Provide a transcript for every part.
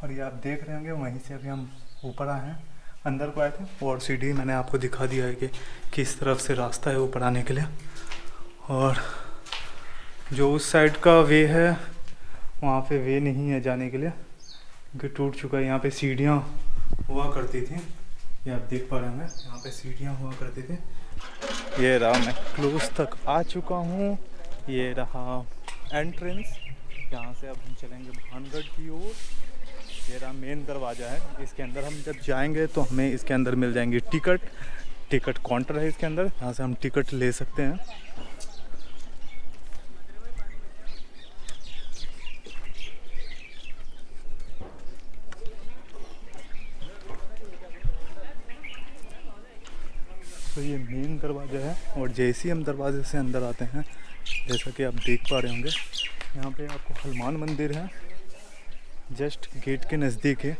और ये आप देख रहे होंगे वहीं से अभी हम ऊपर आए हैं, अंदर को आए थे। और सीढ़ी मैंने आपको दिखा दिया है कि किस तरफ से रास्ता है ऊपर आने के लिए। और जो उस साइड का वे है वहाँ पे वे नहीं है जाने के लिए क्योंकि टूट चुका है। यहाँ पे सीढ़ियाँ हुआ करती थी, ये आप देख पा रहे होंगे, यहाँ पे सीढ़ियाँ हुआ करती थी। ये रहा, मैं क्लोज तक आ चुका हूँ। ये रहा एंट्रेंस, यहाँ से अब हम चलेंगे भानगढ़ की ओर। ये रहा मेन दरवाज़ा है, इसके अंदर हम जब जाएंगे तो हमें इसके अंदर मिल जाएंगी टिकट काउंटर है इसके अंदर, यहाँ से हम टिकट ले सकते हैं। तो ये मेन दरवाज़ा है और जैसे ही हम दरवाजे से अंदर आते हैं, जैसा कि आप देख पा रहे होंगे, यहाँ पे आपको हनुमान मंदिर है जस्ट गेट के नज़दीक है।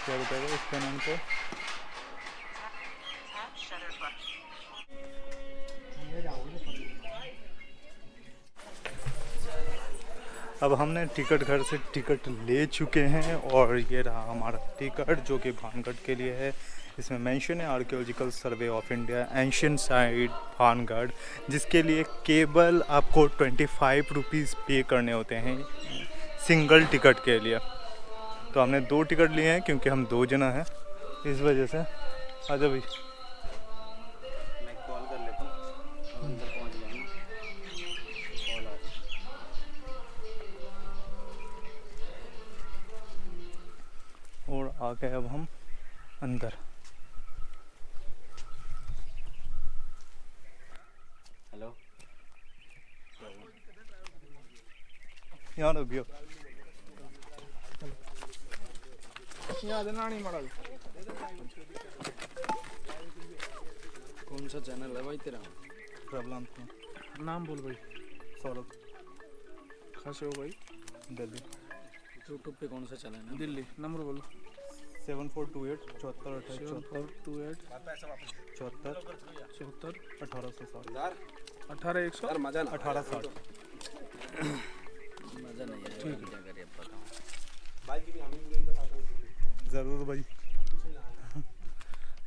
क्या बताएगा इसका नाम को? अब हमने टिकट घर से टिकट ले चुके हैं और ये रहा हमारा टिकट जो कि भानगढ़ के लिए है। इसमें मेंशन है archaeological survey of India ancient site Bhangarh, जिसके लिए केवल आपको 25 रुपीज़ पे करने होते हैं सिंगल टिकट के लिए। तो हमने 2 टिकट लिए हैं क्योंकि हम 2 जना हैं, इस वजह से। आजा भाई, मैं कॉल कर लेता हूँ, अंदर पहुँच जाएंगे। कॉल आ रही और आ गए अब हम अंदर। हेलो, यहाँ रुकियो। कौन सा चैनल है भाई तेरा? प्रॉब्लम नाम बोल भाई। सौरभ, खासे हो भाई? दिल्ली। यूट्यूब पे कौन सा चैनल है? दिल्ली। नंबर बोलो। 7428 74 7428 74 74 1860 18 100 मजा 1860। मजा नहीं है, ठीक है। क्या करिए अब बताओ। ज़रूर भाई।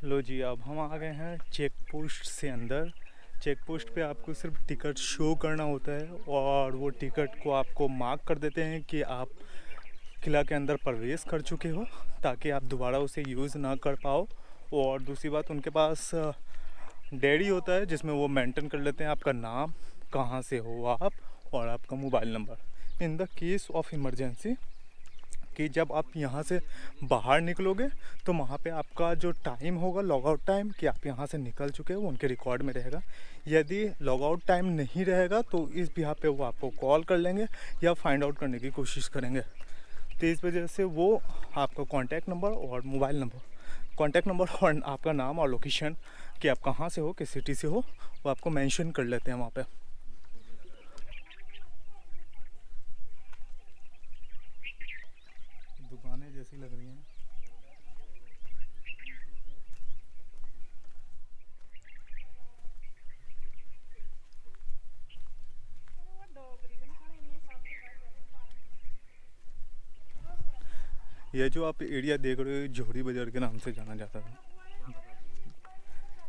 लो जी, अब हम आ गए हैं चेक पोस्ट से अंदर। चेक पोस्ट पे आपको सिर्फ टिकट शो करना होता है और वो टिकट को आपको मार्क कर देते हैं कि आप किला के अंदर प्रवेश कर चुके हो, ताकि आप दोबारा उसे यूज़ ना कर पाओ। और दूसरी बात, उनके पास डायरी होता है जिसमें वो मेंटेन कर लेते हैं आपका नाम, कहाँ से हो आप, और आपका mobile number. In the case of emergency कि जब आप यहाँ से बाहर निकलोगे तो वहाँ पे आपका जो टाइम होगा लॉग आउट टाइम कि आप यहाँ से निकल चुके हो, उनके रिकॉर्ड में रहेगा। यदि लॉग आउट टाइम नहीं रहेगा तो इस बिहाफ पे वो आपको कॉल कर लेंगे या फाइंड आउट करने की कोशिश करेंगे। तो इस वजह से वो आपका कॉन्टैक्ट नंबर और मोबाइल नंबर, कॉन्टैक्ट नंबर और आपका नाम और लोकेशन कि आप कहाँ से हो, किस सिटी से हो, वो आपको मेंशन कर लेते हैं वहाँ पे। दुकानें जैसी लग रही हैं। यह जो आप एरिया देख रहे हो जोहरी बाज़ार के नाम से जाना जाता था।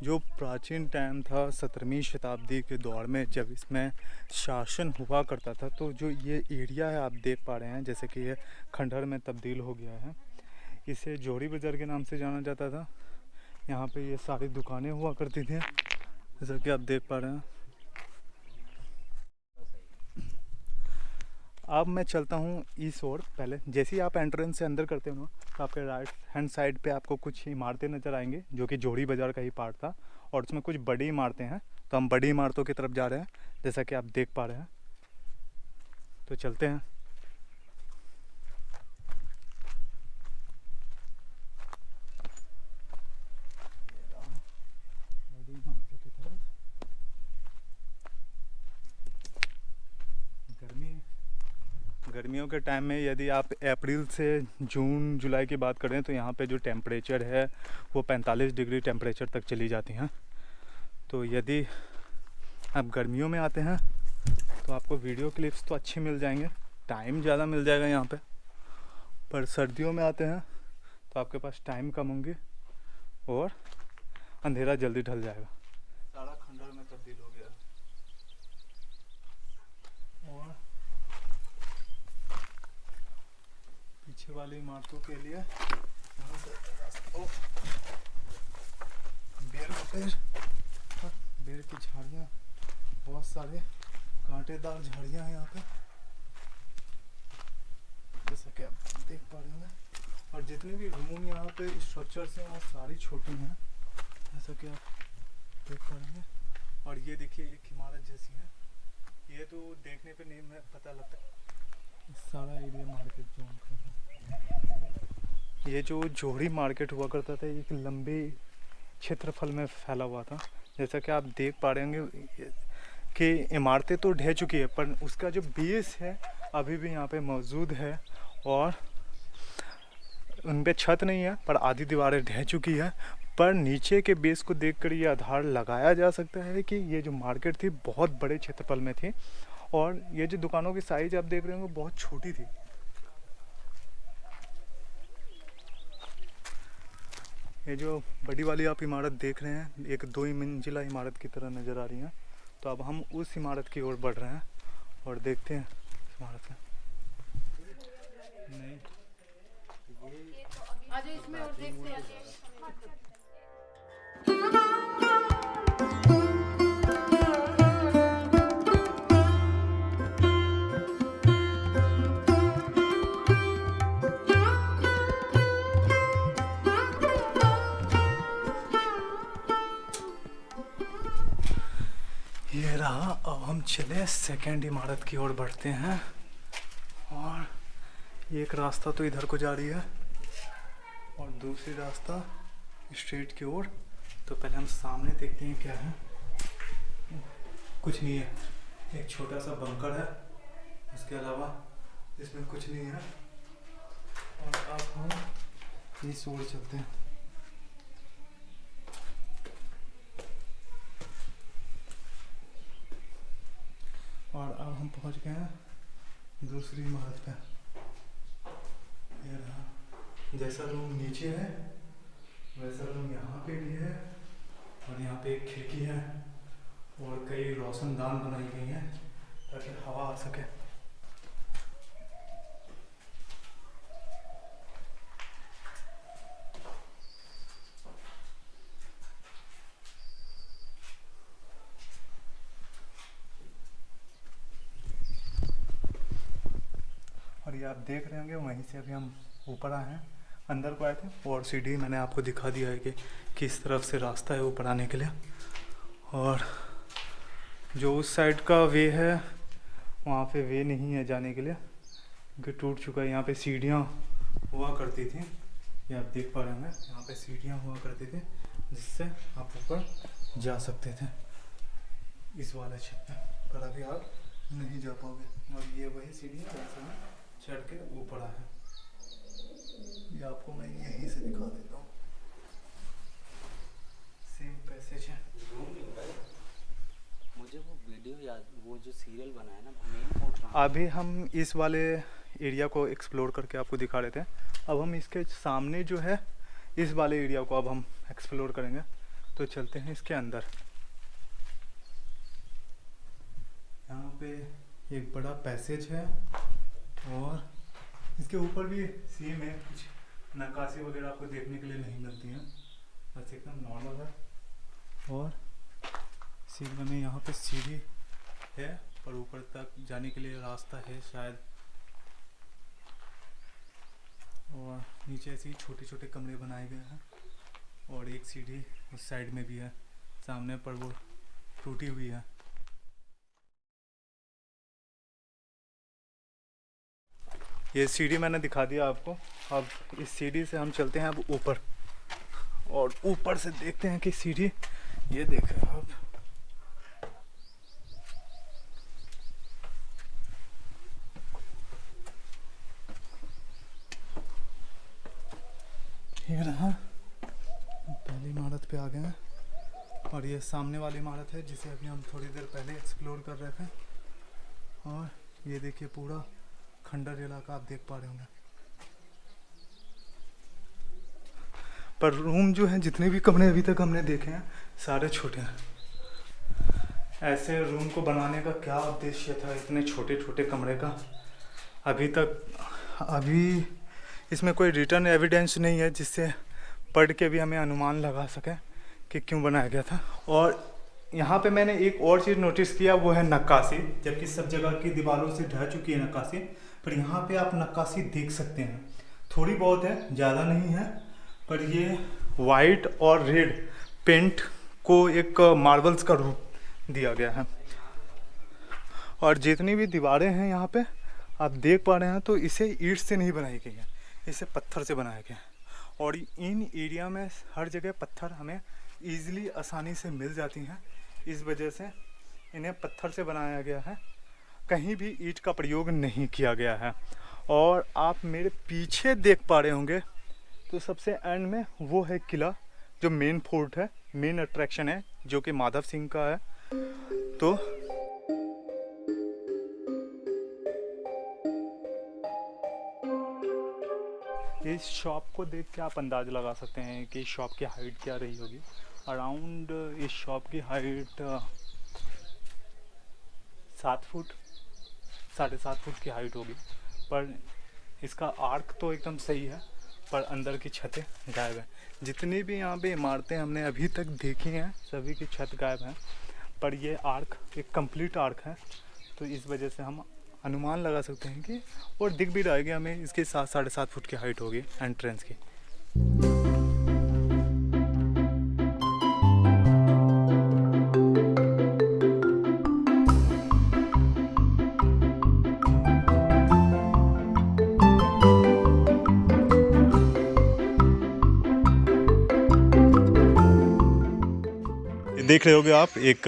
जो प्राचीन टाइम था 17वीं शताब्दी के दौर में जब इसमें शासन हुआ करता था, तो जो ये एरिया है आप देख पा रहे हैं जैसे कि ये खंडहर में तब्दील हो गया है, इसे जोहरी बाज़ार के नाम से जाना जाता था। यहाँ पे ये सारी दुकानें हुआ करती थी जैसा कि आप देख पा रहे हैं। अब मैं चलता हूँ इस ओर। पहले जैसे ही आप एंट्रेंस से अंदर करते हो ना, तो आपके राइट हैंड साइड पे आपको कुछ इमारतें नज़र आएंगे जो कि जोहरी बाज़ार का ही पार्ट था, और उसमें कुछ बड़ी इमारतें हैं। तो हम बड़ी इमारतों की तरफ जा रहे हैं जैसा कि आप देख पा रहे हैं, तो चलते हैं। बड़ी इमारतों की तरफ गर्मियों के टाइम में यदि आप अप्रैल से जून जुलाई की बात करें तो यहाँ पे जो टेम्परेचर है वो 45 डिग्री टेम्परेचर तक चली जाती हैं। तो यदि आप गर्मियों में आते हैं तो आपको वीडियो क्लिप्स तो अच्छे मिल जाएंगे, टाइम ज़्यादा मिल जाएगा यहाँ पे। पर सर्दियों में आते हैं तो आपके पास टाइम कम होंगे और अंधेरा जल्दी ढल जाएगा। सारा खंडर में तब्दील हो गया। और पीछे वाली इमारतों के लिए यहाँ से रास्ता, बेर का पेड़, बेर की झाड़ियाँ, बहुत सारे कांटेदार झाड़ियाँ हैं यहाँ पे, जैसा कि आप देख पा रहे हैं। और जितने भी रूम यहाँ पे स्ट्रक्चर्स हैं वो सारी छोटी हैं, जैसा कि आप देख पा रहे हैं। और ये देखिए एक इमारत जैसी है, ये तो देखने पे नहीं पता लगता। सारा एरिया मार्केट जोन का है। ये जो जोहरी मार्केट हुआ करता था एक लंबे क्षेत्रफल में फैला हुआ था। जैसा कि आप देख पा रहे होंगे कि इमारतें तो ढह चुकी है पर उसका जो बेस है अभी भी यहाँ पे मौजूद है और उन पे छत नहीं है पर आधी दीवारें ढह चुकी है। पर नीचे के बेस को देखकर ये आधार लगाया जा सकता है कि ये जो मार्केट थी बहुत बड़े क्षेत्रफल में थी और ये जो दुकानों की साइज आप देख रहे होंगे बहुत छोटी थी। ये जो बड़ी वाली आप इमारत देख रहे हैं एक 2 मंजिला इमारत की तरह नज़र आ रही है। तो अब हम उस इमारत की ओर बढ़ रहे हैं और देखते हैं इस इमारत में। नहीं आज इसमें और देखते हैं। ये रहा, अब हम चले सेकेंड इमारत की ओर बढ़ते हैं। और एक रास्ता तो इधर को जा रही है और दूसरी रास्ता स्ट्रीट की ओर। तो पहले हम सामने देखते हैं क्या है। कुछ नहीं है, एक छोटा सा बंकर है, उसके अलावा इसमें कुछ नहीं है। और अब हम इस ओर चलते हैं। और अब हम पहुंच गए हैं दूसरी इमारत पे। ये रहा, जैसा रूम नीचे है वैसा रूम यहाँ पे भी है और यहाँ पे एक खिड़की है और कई रोशनदान बनाई गई हैं ताकि हवा आ सके। और ये आप देख रहे होंगे वहीं से अभी हम ऊपर आए हैं, अंदर को आए थे और सीढ़ी मैंने आपको दिखा दिया है कि किस तरफ से रास्ता है ऊपर आने के लिए। और जो उस साइड का वे है वहाँ पे वे नहीं है जाने के लिए क्योंकि टूट चुका है। यहाँ पे सीढ़ियाँ हुआ करती थी, ये आप देख पा रहे होंगे, यहाँ पे सीढ़ियाँ हुआ करती थी जिससे आप ऊपर जा सकते थे इस वाले छत पर अभी आप नहीं जा पाओगे। और ये वही सीढ़ियाँ जैसे मैं चढ़ के ऊपर आया, ये आपको मैं यहीं से दिखा देता हूँ। सेम पैसेज है। मुझे वो वीडियो याद, वो जो सीरियल बना है ना मेन कोर्ट, अभी हम इस वाले एरिया को एक्सप्लोर करके आपको दिखा रहे थे। अब हम इसके सामने जो है इस वाले एरिया को अब हम एक्सप्लोर करेंगे। तो चलते हैं इसके अंदर। यहाँ पे एक बड़ा पैसेज है और इसके ऊपर भी सेम है, कुछ नक्काशी वगैरह आपको देखने के लिए नहीं मिलती हैं, बस एकदम नॉर्मल है। और सीढ़ी में यहाँ पे सीढ़ी है पर ऊपर तक जाने के लिए रास्ता है शायद। और नीचे ऐसे ही छोटे छोटे कमरे बनाए गए हैं और एक सीढ़ी उस साइड में भी है सामने पर, वो टूटी हुई है। ये सीढ़ी मैंने दिखा दिया आपको। अब इस सीढ़ी से हम चलते हैं अब ऊपर और ऊपर से देखते हैं कि सीढ़ी, ये देख रहे हैं आप, और ये सामने वाली इमारत है जिसे अभी हम थोड़ी देर पहले एक्सप्लोर कर रहे थे। और ये देखिए पूरा खंडर इलाका आप देख पा रहे होंगे। पर रूम जो है, जितने भी कमरे अभी तक हमने देखे हैं सारे छोटे हैं। ऐसे रूम को बनाने का क्या उद्देश्य था इतने छोटे छोटे कमरे का, अभी इसमें कोई रिटर्न एविडेंस नहीं है जिससे पढ़ के भी हमें अनुमान लगा सके कि क्यों बनाया गया था। और यहाँ पे मैंने एक और चीज़ नोटिस किया, वो है नक्काशी। जबकि सब जगह की दीवारों से ढह चुकी है नक्काशी, पर यहाँ पे आप नक्काशी देख सकते हैं। थोड़ी बहुत है, ज़्यादा नहीं है, पर ये वाइट और रेड पेंट को एक मार्बल्स का रूप दिया गया है। और जितनी भी दीवारें हैं यहाँ पे आप देख पा रहे हैं, तो इसे ईंट से नहीं बनाई गई है, इसे पत्थर से बनाया गया है। और इन एरिया में हर जगह पत्थर हमें ईज़िली आसानी से मिल जाती हैं, इस वजह से इन्हें पत्थर से बनाया गया है। कहीं भी ईंट का प्रयोग नहीं किया गया है। और आप मेरे पीछे देख पा रहे होंगे, तो सबसे एंड में वो है किला, जो मेन फोर्ट है, मेन अट्रैक्शन है, जो कि माधव सिंह का है। तो इस शॉप को देख के आप अंदाज़ लगा सकते हैं कि इस शॉप की हाइट क्या रही होगी। अराउंड इस शॉप की हाइट 7 फुट, 7.5 फुट की हाइट होगी। पर इसका आर्क तो एकदम सही है, पर अंदर की छतें गायब हैं। जितनी भी यहाँ पे इमारतें हमने अभी तक देखी हैं, सभी की छत गायब हैं। पर ये आर्क एक कंप्लीट आर्क है, तो इस वजह से हम अनुमान लगा सकते हैं कि, और दिख भी रहा है कि हमें इसके 7-7.5 फुट की हाइट होगी एंट्रेंस की। देख रहे होगे आप, एक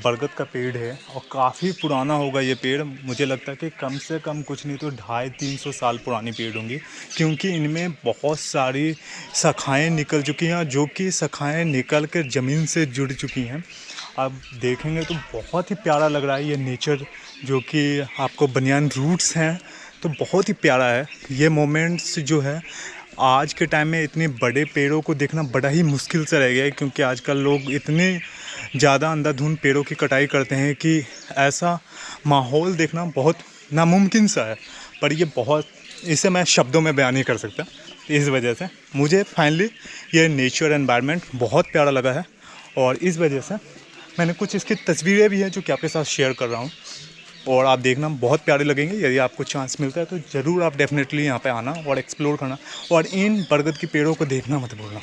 बरगद का पेड़ है और काफ़ी पुराना होगा ये पेड़। मुझे लगता है कि कम से कम कुछ नहीं तो 250-300 साल पुरानी पेड़ होंगी, क्योंकि इनमें बहुत सारी शाखाएं निकल चुकी हैं, जो कि शाखाएं निकल कर ज़मीन से जुड़ चुकी हैं। आप देखेंगे तो बहुत ही प्यारा लग रहा है ये नेचर, जो कि आपको बनियान रूट्स हैं, तो बहुत ही प्यारा है ये मोमेंट्स। जो है आज के टाइम में इतने बड़े पेड़ों को देखना बड़ा ही मुश्किल से रह गया है, क्योंकि आजकल लोग इतने ज़्यादा अंधाधुंध पेड़ों की कटाई करते हैं कि ऐसा माहौल देखना बहुत नामुमकिन सा है। पर ये बहुत, इसे मैं शब्दों में बयान नहीं कर सकता। इस वजह से मुझे फाइनली ये नेचर एनवायरनमेंट बहुत प्यारा लगा है, और इस वजह से मैंने कुछ इसकी तस्वीरें भी हैं जो कि आपके साथ शेयर कर रहा हूँ, और आप देखना बहुत प्यारे लगेंगे। यदि आपको चांस मिलता है तो ज़रूर आप डेफिनेटली यहाँ पे आना और एक्सप्लोर करना, और इन बरगद की पेड़ों को देखना मत भूलना।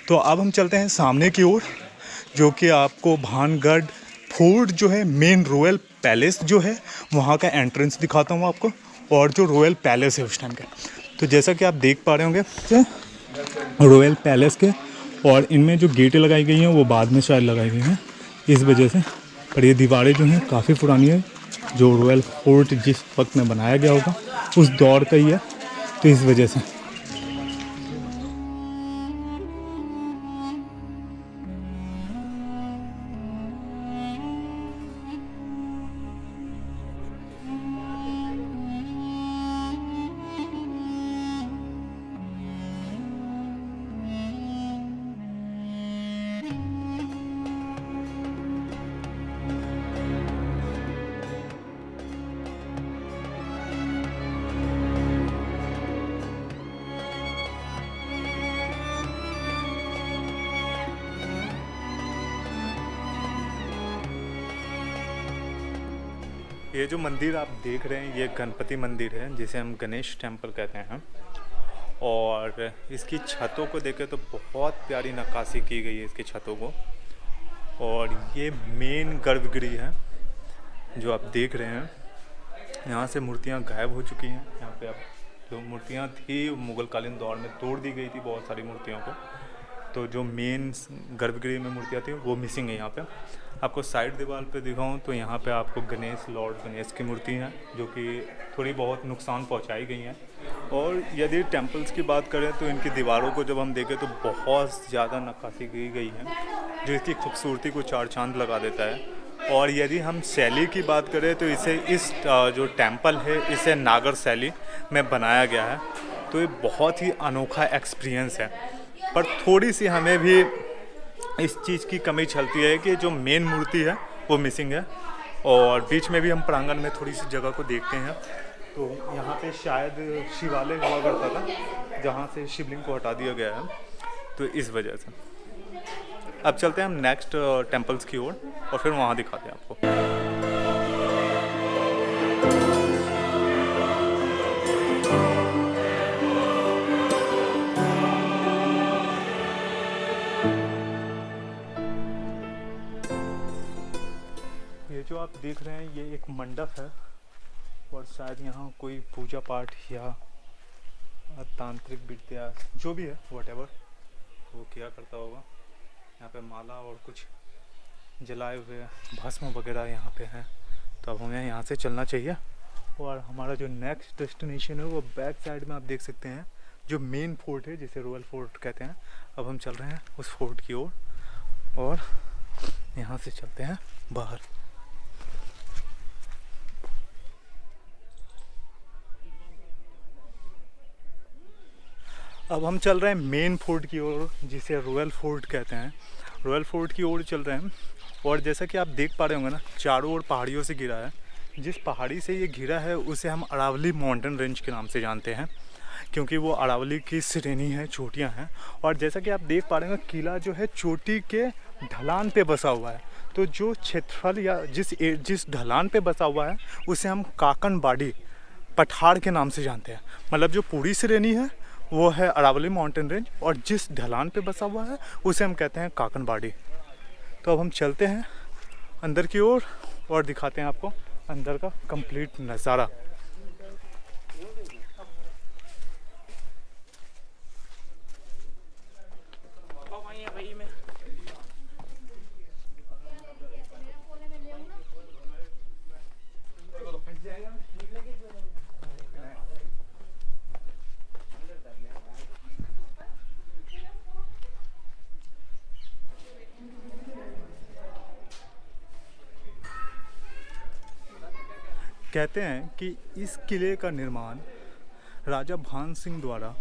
तो अब हम चलते हैं सामने की ओर, जो कि आपको भानगढ़ फोर्ट जो है, मेन रॉयल पैलेस जो है, वहाँ का एंट्रेंस दिखाता हूँ आपको, और जो रॉयल पैलेस है उस टाइम का। तो जैसा कि आप देख पा रहे होंगे रॉयल पैलेस के, और इनमें जो गेटें लगाई गई हैं वो बाद में शायद लगाई गई हैं, इस वजह से। पर ये दीवारें जो हैं काफ़ी पुरानी है, जो रॉयल फोर्ट जिस वक्त में बनाया गया होगा उस दौर का ही है, तो इस वजह से। ये जो मंदिर आप देख रहे हैं, ये गणपति मंदिर है, जिसे हम गणेश टेम्पल कहते हैं। और इसकी छतों को देखें तो बहुत प्यारी नक्काशी की गई है इसकी छतों को। और ये मेन गर्भगृह है जो आप देख रहे हैं। यहाँ से मूर्तियाँ गायब हो चुकी हैं। यहाँ पे अब जो मूर्तियाँ थी मुग़लकालीन दौर में तोड़ दी गई थी बहुत सारी मूर्तियों को, तो जो मेन गर्भगृह में मूर्तियाँ थी वो मिसिंग है। यहाँ पे आपको साइड दीवार पे दिखाऊं तो यहाँ पे आपको गणेश, लॉर्ड गणेश की मूर्ति है, जो कि थोड़ी बहुत नुकसान पहुँचाई गई हैं। और यदि टेम्पल्स की बात करें तो इनकी दीवारों को जब हम देखें तो बहुत ज़्यादा नक्काशी की गई है जो इसकी खूबसूरती को चार चांद लगा देता है। और यदि हम शैली की बात करें तो इसे इस जो टेम्पल है इसे नागर शैली में बनाया गया है। तो ये बहुत ही अनोखा एक्सपीरियंस है। पर थोड़ी सी हमें भी इस चीज़ की कमी चलती है कि जो मेन मूर्ति है वो मिसिंग है। और बीच में भी हम प्रांगण में थोड़ी सी जगह को देखते हैं तो यहाँ पे शायद शिवालय हुआ करता था जहाँ से शिवलिंग को हटा दिया गया है, तो इस वजह से। अब चलते हैं हम नेक्स्ट टेम्पल्स की ओर और फिर वहाँ दिखाते हैं आपको। ये जो आप देख रहे हैं ये एक मंडप है और शायद यहाँ कोई पूजा पाठ या तांत्रिक विद्या जो भी है व्हाटएवर वो किया करता होगा। यहाँ पे माला और कुछ जलाए हुए भस्म वगैरह यहाँ पे हैं। तो अब हमें यहाँ से चलना चाहिए और हमारा जो नेक्स्ट डेस्टिनेशन है वो बैक साइड में आप देख सकते हैं जो मेन फोर्ट है जिसे रॉयल फोर्ट कहते हैं। अब हम चल रहे हैं उस फोर्ट की ओर और यहाँ से चलते हैं बाहर। अब हम चल रहे हैं मेन फोर्ट की ओर जिसे रॉयल फोर्ट कहते हैं। रॉयल फोर्ट की ओर चल रहे हैं और जैसा कि आप देख पा रहे होंगे ना चारों ओर पहाड़ियों से घिरा है। जिस पहाड़ी से ये घिरा है उसे हम अरावली माउंटेन रेंज के नाम से जानते हैं क्योंकि वो अरावली की श्रेणी है, चोटियाँ हैं। और जैसा कि आप देख पा रहे होंगे किला जो है चोटी के ढलान पे बसा हुआ है। तो जो क्षेत्रफल या जिस ढलान पे बसा हुआ है उसे हम काकनबाड़ी पठार के नाम से जानते हैं। मतलब जो पूरी श्रेणी है वो है अरावली माउंटेन रेंज और जिस ढलान पे बसा हुआ है उसे हम कहते हैं काकनबाड़ी। तो अब हम चलते हैं अंदर की ओर और दिखाते हैं आपको अंदर का कंप्लीट नज़ारा। कहते हैं कि इस किले का निर्माण राजा भान सिंह द्वारा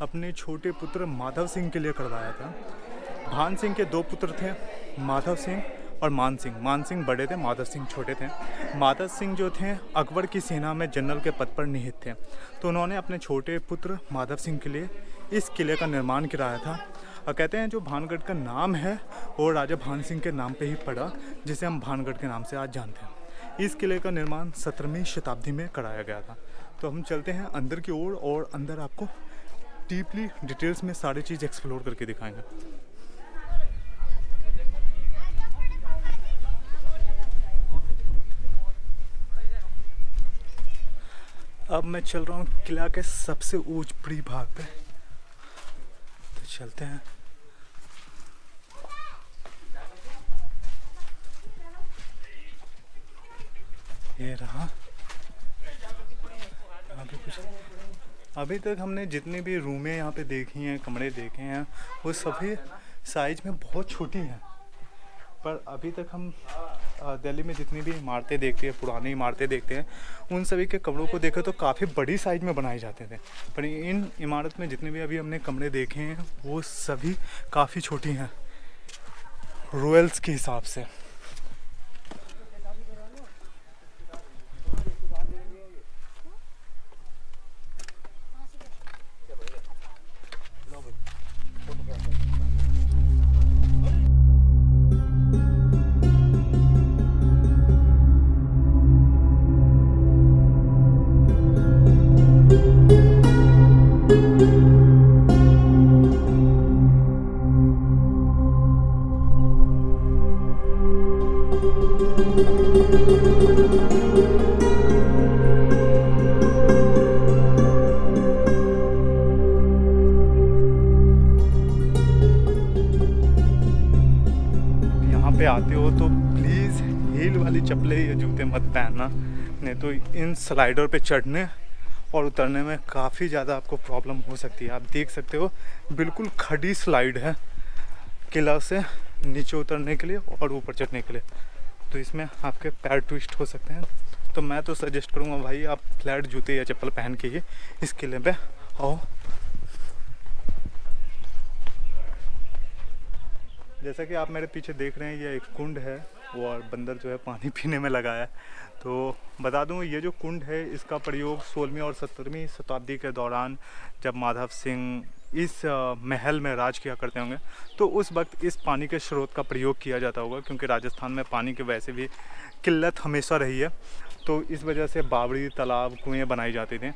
अपने छोटे पुत्र माधव सिंह के लिए करवाया था। भान सिंह के दो पुत्र थे, माधव सिंह और मान सिंह। मान सिंह बड़े थे, माधव सिंह छोटे थे। माधव सिंह जो थे अकबर की सेना में जनरल के पद पर निहित थे। तो उन्होंने अपने छोटे पुत्र माधव सिंह के लिए इस किले का निर्माण कराया था। और कहते हैं जो भानगढ़ का नाम है वो राजा भान सिंह के नाम पे ही पड़ा जिसे हम भानगढ़ के नाम से आज जानते हैं। इस किले का निर्माण 17वीं शताब्दी में कराया गया था। तो हम चलते हैं अंदर की ओर और अंदर आपको डीपली डिटेल्स में सारी चीज़ एक्सप्लोर करके दिखाएंगे। अब मैं चल रहा हूँ किला के सबसे ऊंचे भाग पे। तो चलते हैं। ये रहा। अभी तक हमने जितनी भी रूमें यहाँ पे देखी हैं, कमरे देखे हैं, वो सभी साइज में बहुत छोटी हैं। पर अभी तक हम दिल्ली में जितनी भी इमारतें देखते हैं, पुरानी इमारतें देखते हैं, उन सभी के कमरों को देखें तो काफ़ी बड़ी साइज में बनाए जाते थे। पर इन इमारत में जितने भी अभी हमने कमरे देखे हैं वो सभी काफ़ी छोटी हैं रॉयल्स के हिसाब से। पे आते हो तो प्लीज़ हील वाली चप्पलें या जूते मत पहनना, नहीं तो इन स्लाइडर पे चढ़ने और उतरने में काफ़ी ज़्यादा आपको प्रॉब्लम हो सकती है। आप देख सकते हो बिल्कुल खड़ी स्लाइड है किला से नीचे उतरने के लिए और ऊपर चढ़ने के लिए, तो इसमें आपके पैर ट्विस्ट हो सकते हैं। तो मैं तो सजेस्ट करूँगा भाई आप फ्लैट जूते या चप्पल पहन के ही इस किले पे आओ। जैसा कि आप मेरे पीछे देख रहे हैं ये एक कुंड है और बंदर जो है पानी पीने में लगा है। तो बता दूं ये जो कुंड है इसका प्रयोग 16वीं और 17वीं शताब्दी के दौरान जब माधव सिंह इस महल में राज किया करते होंगे तो उस वक्त इस पानी के स्रोत का प्रयोग किया जाता होगा, क्योंकि राजस्थान में पानी की वैसे भी किल्लत हमेशा रही है। तो इस वजह से बावड़ी, तालाब, कुएँ बनाई जाती थी,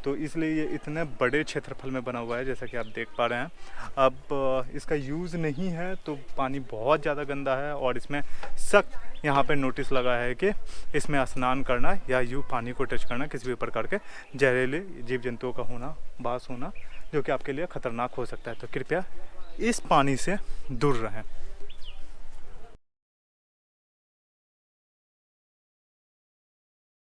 तो इसलिए ये इतने बड़े क्षेत्रफल में बना हुआ है जैसा कि आप देख पा रहे हैं। अब इसका यूज़ नहीं है तो पानी बहुत ज़्यादा गंदा है और इसमें सख्त यहाँ पे नोटिस लगा है कि इसमें स्नान करना या यूँ पानी को टच करना किसी भी प्रकार के जहरीले जीव जंतुओं का होना, वास होना, जो कि आपके लिए ख़तरनाक हो सकता है। तो कृपया इस पानी से दूर रहें।